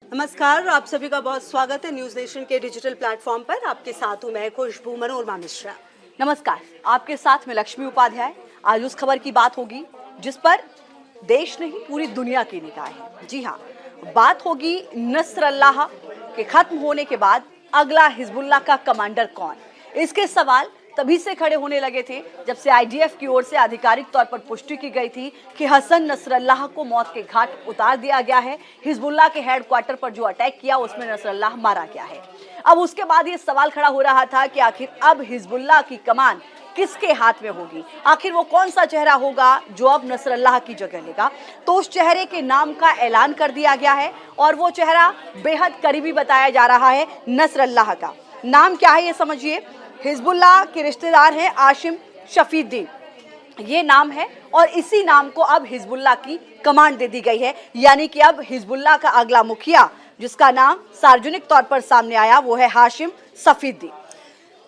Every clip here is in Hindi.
नमस्कार, आप सभी का बहुत स्वागत है न्यूज नेशन के डिजिटल प्लेटफॉर्म पर। आपके साथ हूं मैं खुशबू मनोरमा मिश्रा। नमस्कार, आपके साथ में लक्ष्मी उपाध्याय। आज उस खबर की बात होगी जिस पर देश नहीं पूरी दुनिया की निगाह है। जी हाँ, बात होगी नसरल्लाह के खत्म होने के बाद अगला हिजबुल्लाह का कमांडर कौन। इसके सवाल तभी से खड़े होने लगे थे जब से आईडीएफ की ओर से आधिकारिक तौर पर पुष्टि की गई थी कि हसन नसरल्लाह को मौत के घाट उतार दिया गया है। हिजबुल्लाह के हेडक्वार्टर पर जो अटैक किया उसमें नसरल्लाह मारा गया है। अब उसके बाद ये सवाल खड़ा हो रहा था कि आखिर अब हिजबुल्लाह की कमान किसके हाथ में होगी, आखिर वो कौन सा चेहरा होगा जो अब नसरल्लाह की जगह लेगा। तो उस चेहरे के नाम का ऐलान कर दिया गया है और वो चेहरा बेहद करीबी बताया जा रहा है। नसरल्लाह का नाम क्या है ये समझिए। हिजबुल्लाह के रिश्तेदार हैं आसिम शफीउद्दीन, ये नाम है और इसी नाम को अब हिजबुल्लाह की कमांड दे दी गई है। यानी कि अब हिजबुल्लाह का अगला मुखिया जिसका नाम सार्वजनिक तौर पर सामने आया वो है आसिम शफीउद्दीन।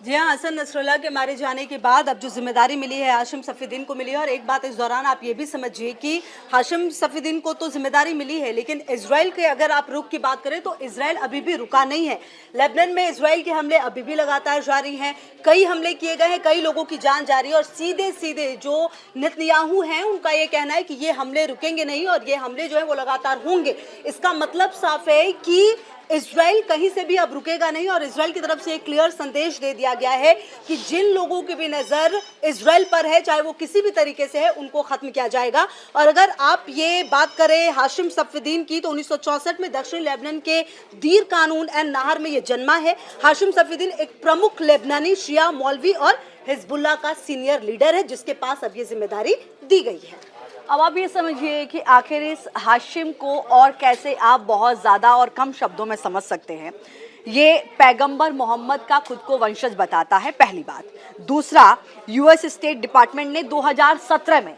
जी हाँ, हसन नसरुल्लाह के मारे जाने के बाद अब जो जिम्मेदारी मिली है आसिम शफीउद्दीन को मिली है। और एक बात इस दौरान आप ये भी समझिए कि आसिम शफीउद्दीन को तो जिम्मेदारी मिली है, लेकिन इजराइल के अगर आप रुख की बात करें तो इजराइल अभी भी रुका नहीं है। लेबनान में इजराइल के हमले अभी भी लगातार जारी हैं। कई हमले किए गए हैं, कई लोगों की जान जा रही है और सीधे सीधे जो नेतन्याहू हैं उनका ये कहना है कि ये हमले रुकेंगे नहीं और ये हमले जो है वो लगातार होंगे। इसका मतलब साफ है कि इजराइल कहीं से भी अब रुकेगा नहीं और इजराइल की तरफ से एक क्लियर संदेश दे दिया गया है कि जिन लोगों की भी नजर इजराइल पर है, चाहे वो किसी भी तरीके से है, उनको खत्म किया जाएगा। और अगर आप ये बात करें आसिम शफीउद्दीन की तो 1964 में दक्षिण लेबनान के दीर कानून एंड नाहर में ये जन्मा है। आसिम शफीउद्दीन एक प्रमुख लेबनानी शिया मौलवी और हिजबुल्लाह का सीनियर लीडर है जिसके पास अब ये जिम्मेदारी दी गई है। अब आप ये समझिए कि आखिर इस हाशिम को और कैसे आप बहुत ज़्यादा और कम शब्दों में समझ सकते हैं। ये पैगंबर मोहम्मद का खुद को वंशज बताता है, पहली बात। दूसरा, यूएस स्टेट डिपार्टमेंट ने 2017 में,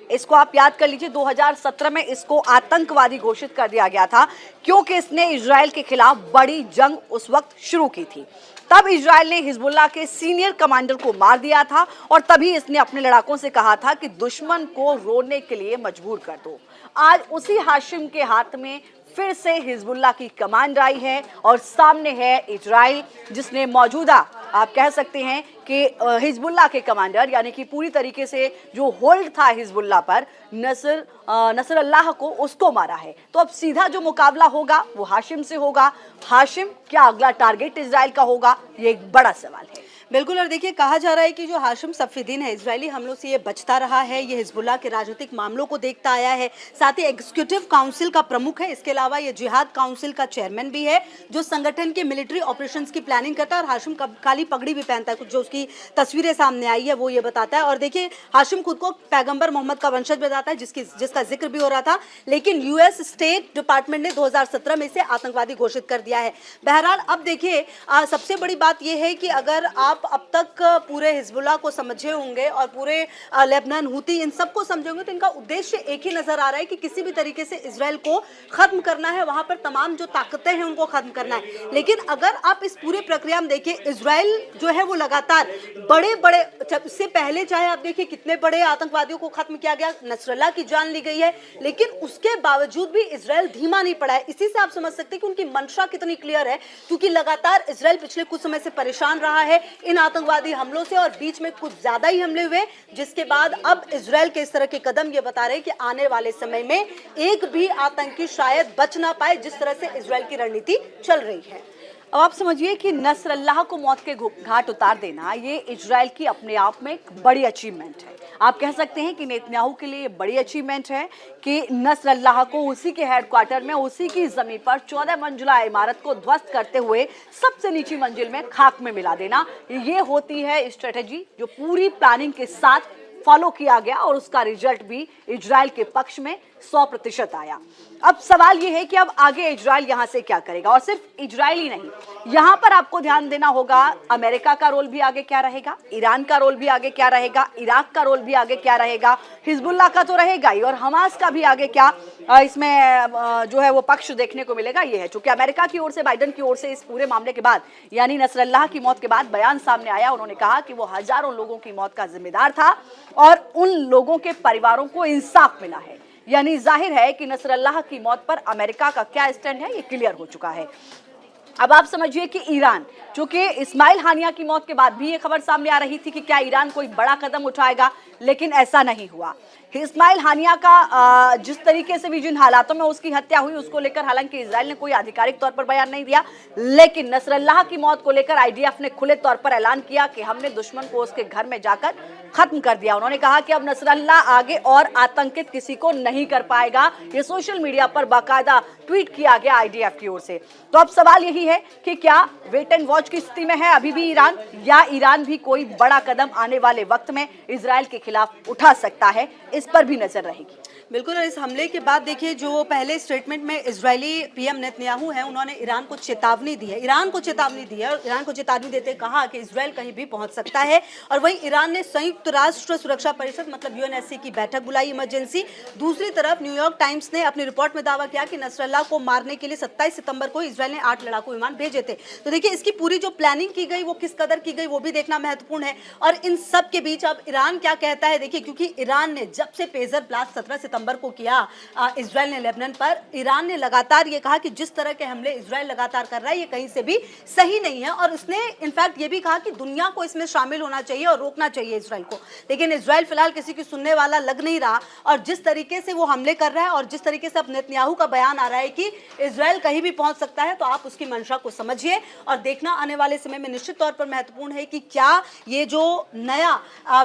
इसको आप याद कर लीजिए, 2017 में इसको आतंकवादी घोषित कर दिया गया था क्योंकि इसने इजराइल के खिलाफ बड़ी जंग उस वक्त शुरू की थी। तब इजराइल ने हिजबुल्लाह के सीनियर कमांडर को मार दिया था और तभी इसने अपने लड़ाकों से कहा था कि दुश्मन को रोने के लिए मजबूर कर दो। आज उसी हाशिम के हाथ में फिर से हिजबुल्लाह की कमांड आई है और सामने है इजराइल जिसने मौजूदा, आप कह सकते हैं कि हिजबुल्लाह के कमांडर यानी कि पूरी तरीके से जो होल्ड था हिजबुल्लाह पर नसरल्लाह को, उसको मारा है। तो अब सीधा जो मुकाबला होगा वो हाशिम से होगा। हाशिम क्या अगला टारगेट इजराइल का होगा, ये एक बड़ा सवाल है। बिल्कुल। और देखिए, कहा जा रहा है कि जो आसिम शफीउद्दीन है इजरायली हमलों से ये बचता रहा है, ये हिजबुल्लाह के राजनीतिक मामलों को देखता आया है, साथ ही एग्जीक्यूटिव काउंसिल का प्रमुख है। इसके अलावा ये जिहाद काउंसिल का चेयरमैन भी है जो संगठन के मिलिट्री ऑपरेशंस की प्लानिंग करता है। और हाशिम काली पगड़ी भी पहनता है, कुछ जो उसकी तस्वीरें सामने आई है वो ये बताता है। और देखिए, हाशिम खुद को पैगंबर मोहम्मद का वंशज बताता है जिसका जिक्र भी हो रहा था, लेकिन यूएस स्टेट डिपार्टमेंट ने 2017 में इसे आतंकवादी घोषित कर दिया है। बहरहाल अब देखिए, सबसे बड़ी बात यह है कि अगर आप अब तक पूरे हिजबुल्लाह को समझे होंगे और पूरे लेबनान हुती इन सबको समझे होंगे तो इनका उद्देश्य एक ही नजर आ रहा है कि किसी भी तरीके से इजराइल को खत्म करना है, वहां पर तमाम जो ताकतें हैं उनको खत्म करना है। लेकिन अगर आप इस पूरे प्रक्रिया में देखिए, इजराइल जो है वो लगातार बड़े बड़े, इससे पहले चाहे आप देखिए कितने बड़े आतंकवादियों को खत्म किया गया, नसरल्लाह की जान ली गई है, लेकिन उसके बावजूद भी इजराइल धीमा नहीं पड़ा है। इसी से आप समझ सकते हैं कि उनकी मंशा कितनी क्लियर है, क्योंकि लगातार इजराइल पिछले कुछ समय से परेशान रहा है इन आतंकवादी हमलों से और बीच में कुछ ज्यादा ही हमले हुए, जिसके बाद अब इजराइल के इस तरह के कदम ये बता रहे हैं कि आने वाले समय में एक भी आतंकी शायद बच ना पाए, जिस तरह से इजराइल की रणनीति चल रही है। अब आप समझिए कि नसरल्लाह को मौत के घाट उतार देना ये इजराइल की अपने आप में एक बड़ी अचीवमेंट है। आप कह सकते हैं कि नेतन्याहू के लिए बड़ी अचीवमेंट है कि नसरल्लाह को उसी के हेडक्वार्टर में, उसी की जमीन पर 14 मंजिला इमारत को ध्वस्त करते हुए सबसे नीची मंजिल में खाक में मिला देना। ये होती है स्ट्रेटेजी जो पूरी प्लानिंग के साथ फॉलो किया गया और उसका रिजल्ट भी इजराइल के पक्ष में 100% आया। अब सवाल यह है कि अब आगे इजराइल यहां से क्या करेगा। और सिर्फ इजराइल ही नहीं, यहां पर आपको ध्यान देना होगा अमेरिका का रोल भी आगे क्या रहेगा, ईरान का रोल भी आगे क्या रहेगा, इराक का रोल भी आगे क्या रहेगा, हिजबुल्लाह का तो रहेगा ही, और हमास का भी आगे क्या इसमें जो है वो पक्ष देखने को मिलेगा। ये है चूंकि अमेरिका की ओर से, बाइडेन की ओर से इस पूरे मामले के बाद यानी नसरल्लाह की मौत के बाद बयान सामने आया। उन्होंने कहा कि वो हजारों लोगों की मौत का जिम्मेदार था और उन लोगों के परिवारों को इंसाफ मिला है। यानी जाहिर है कि नसरल्लाह की मौत पर अमेरिका का क्या स्टैंड है ये क्लियर हो चुका है। अब आप समझिए कि ईरान, चूंकि इस्माइल हानिया की मौत के बाद भी ये खबर सामने आ रही थी कि क्या ईरान कोई बड़ा कदम उठाएगा, लेकिन ऐसा नहीं हुआ। इस्माइल हानिया का जिस तरीके से भी जिन हालातों में उसकी हत्या हुई उसको लेकर हालांकि इजराइल ने कोई आधिकारिक तौर पर बयान नहीं दिया, लेकिन नसरल्लाह की मौत को लेकर आईडीएफ ने खुले तौर पर ऐलान किया कि हमने दुश्मन को उसके घर में जाकर खत्म कर दिया। उन्होंने कहा कि अब नसरल्लाह आगे और आतंकित किसी को नहीं कर पाएगा। ये सोशल मीडिया पर बाकायदा ट्वीट किया गया आईडीएफ की ओर से। तो अब सवाल यही है कि क्या वेट एंड वॉच की स्थिति में है अभी भी ईरान, या ईरान भी कोई बड़ा कदम आने वाले वक्त में इजराइल के खिलाफ उठा सकता है, इस पर भी नजर रहेगी। बिल्कुल, और इस हमले के बाद देखिए जो पहले स्टेटमेंट में इजरायली पीएम नेतन्याहू हैं, उन्होंने ईरान को चेतावनी दी है, ईरान को चेतावनी दी है, और ईरान को चेतावनी देते कहा कि इजराइल कहीं भी पहुंच सकता है। और वहीं ईरान ने संयुक्त राष्ट्र सुरक्षा परिषद मतलब यूएनएससी की बैठक बुलाई इमरजेंसी। दूसरी तरफ न्यूयॉर्क टाइम्स ने अपनी रिपोर्ट में दावा किया कि नसरल्लाह को मारने के लिए 27 सितंबर को इजराइल ने 8 लड़ाकू विमान भेजे थे। तो देखिए इसकी पूरी जो प्लानिंग की गई वो किस कदर की गई वो भी देखना महत्वपूर्ण है। और इन सब के बीच अब ईरान क्या कहता है, देखिए क्योंकि ईरान ने जब से पेजर ब्लास्ट 17 सितंबर को किया इजराइल ने लेबनान पर, ईरान ने लगातार ये कहा कि जिस तरह के हमले इजराइल लगातार कर रहा है ये कहीं से भी सही नहीं है। और उसने इनफैक्ट ये भी कहा कि दुनिया को इसमें शामिल होना चाहिए और रोकना चाहिए इजराइल को। लेकिन इजराइल फिलहाल किसी की सुनने वाला लग नहीं रहा, और जिस तरीके से वो हमले कर रहा है और जिस तरीके से अब नेतन्याहू का बयान आ रहा है कि इजराइल कहीं भी पहुंच सकता है, तो आप उसकी मंशा को समझिए। और देखना आने वाले समय में निश्चित तौर पर महत्वपूर्ण है कि क्या ये जो नया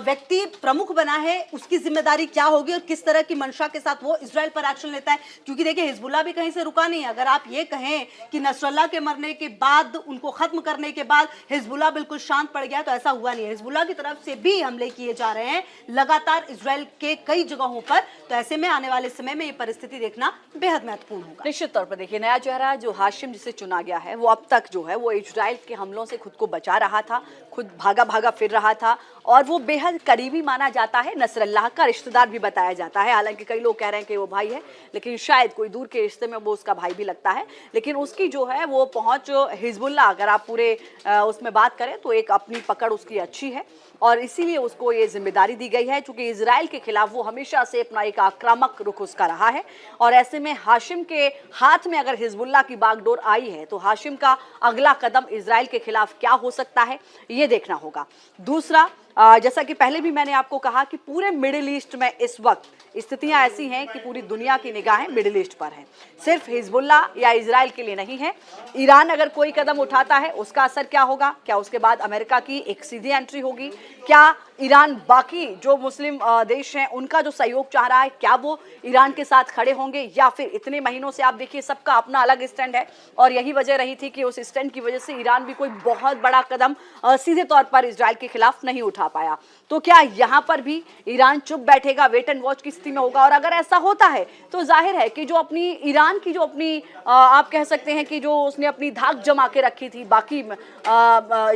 व्यक्ति प्रमुख बना है उसकी जिम्मेदारी क्या होगी और किस तरह की मंशा के साथ वो इजराइल पर एक्शन लेता है। क्योंकि देखिए हिजबुल्लाह भी कहीं से रुका नहीं है। अगर आप ये कहें कि नसरल्लाह के मरने के बाद, उनको खत्म करने के बाद हिजबुल्लाह बिल्कुल शांत पड़ गया, तो ऐसा हुआ नहीं है। हिजबुल्लाह की तरफ से भी हमले किए जा रहे हैं लगातार इजराइल के कई जगहों पर। तो ऐसे में आने वाले समय में ये परिस्थिति देखना बेहद महत्वपूर्ण होगा। निश्चित तौर पर देखिए नया चेहरा जो हाशिम जिसे चुना गया है वो अब तक जो है वो इजराइल के हमलों से खुद को बचा रहा था, खुद भागा भागा फिर रहा था, और वो बेहद करीबी माना जाता है, नसरल्लाह का रिश्तेदार भी बताया जाता है। हालांकि कई लोग कह रहे हैं कि वो भाई है, लेकिन शायद कोई दूर के रिश्ते में वो उसका भाई भी लगता है। लेकिन उसकी जो है वो पहुंच हिजबुल्लाह, अगर आप पूरे उसमें बात करें तो एक अपनी पकड़ उसकी अच्छी है, और इसीलिए उसको ये जिम्मेदारी दी गई है। क्योंकि इजराइल के खिलाफ वो हमेशा से अपना एक आक्रामक रुख उसका रहा है, और ऐसे में हाशिम के हाथ में अगर हिजबुल्लाह की बागडोर आई है तो हाशिम का अगला कदम इजराइल के खिलाफ क्या हो सकता है ये देखना होगा। दूसरा, जैसा कि पहले भी मैंने आपको कहा कि पूरे मिडिल ईस्ट में इस वक्त स्थितियां ऐसी हैं कि पूरी दुनिया की निगाहें मिडिल ईस्ट पर हैं, सिर्फ हिजबुल्लाह या इजराइल के लिए नहीं है। ईरान अगर कोई कदम उठाता है उसका असर क्या होगा, क्या उसके बाद अमेरिका की एक सीधी एंट्री होगी, क्या ईरान बाकी जो मुस्लिम देश हैं उनका जो सहयोग चाह रहा है क्या वो ईरान के साथ खड़े होंगे, या फिर इतने महीनों से आप देखिए सबका अपना अलग स्टैंड है, और यही वजह रही थी कि उस स्टैंड की वजह से ईरान भी कोई बहुत बड़ा कदम सीधे तौर पर इजराइल के खिलाफ नहीं उठा पाया। तो क्या यहाँ पर भी ईरान चुप बैठेगा, वेट एंड वॉच की स्थिति में होगा? और अगर ऐसा होता है तो जाहिर है कि जो अपनी ईरान की जो अपनी आप कह सकते हैं कि जो उसने अपनी धाक जमा के रखी थी बाकी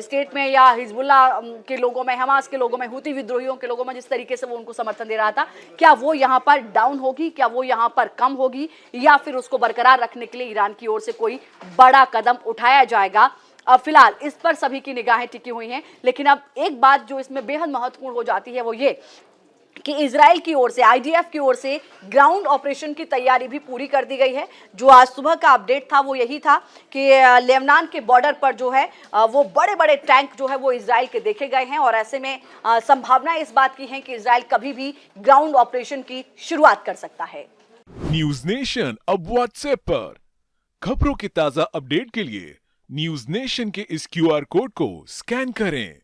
स्टेट में या हिजबुल्लाह के लोगों में, हमास के लोगों में, हुती विद्रोहियों के लोगों में, जिस तरीके से वो उनको समर्थन दे रहा था, क्या वो यहाँ पर डाउन होगी, क्या वो यहाँ पर कम होगी, या फिर उसको बरकरार रखने के लिए ईरान की ओर से कोई बड़ा कदम उठाया जाएगा? अब फिलहाल इस पर सभी की निगाहें टिकी हुई हैं। लेकिन अब एक बात जो इसमें बेहद महत्वपूर्ण हो जाती है वो ये कि इजराइल की ओर से, आईडीएफ की ओर से ग्राउंड ऑपरेशन की तैयारी भी पूरी कर दी गई है। जो आज सुबह का अपडेट था वो यही था कि लेबनान के बॉर्डर पर जो है वो बड़े बड़े टैंक जो है वो इजराइल के देखे गए हैं, और ऐसे में संभावना इस बात की है कि इजराइल कभी भी ग्राउंड ऑपरेशन की शुरुआत कर सकता है। न्यूज नेशन अब व्हाट्सएप पर खबरों के ताजा अपडेट के लिए न्यूज नेशन के इस क्यूआर कोड को स्कैन करें।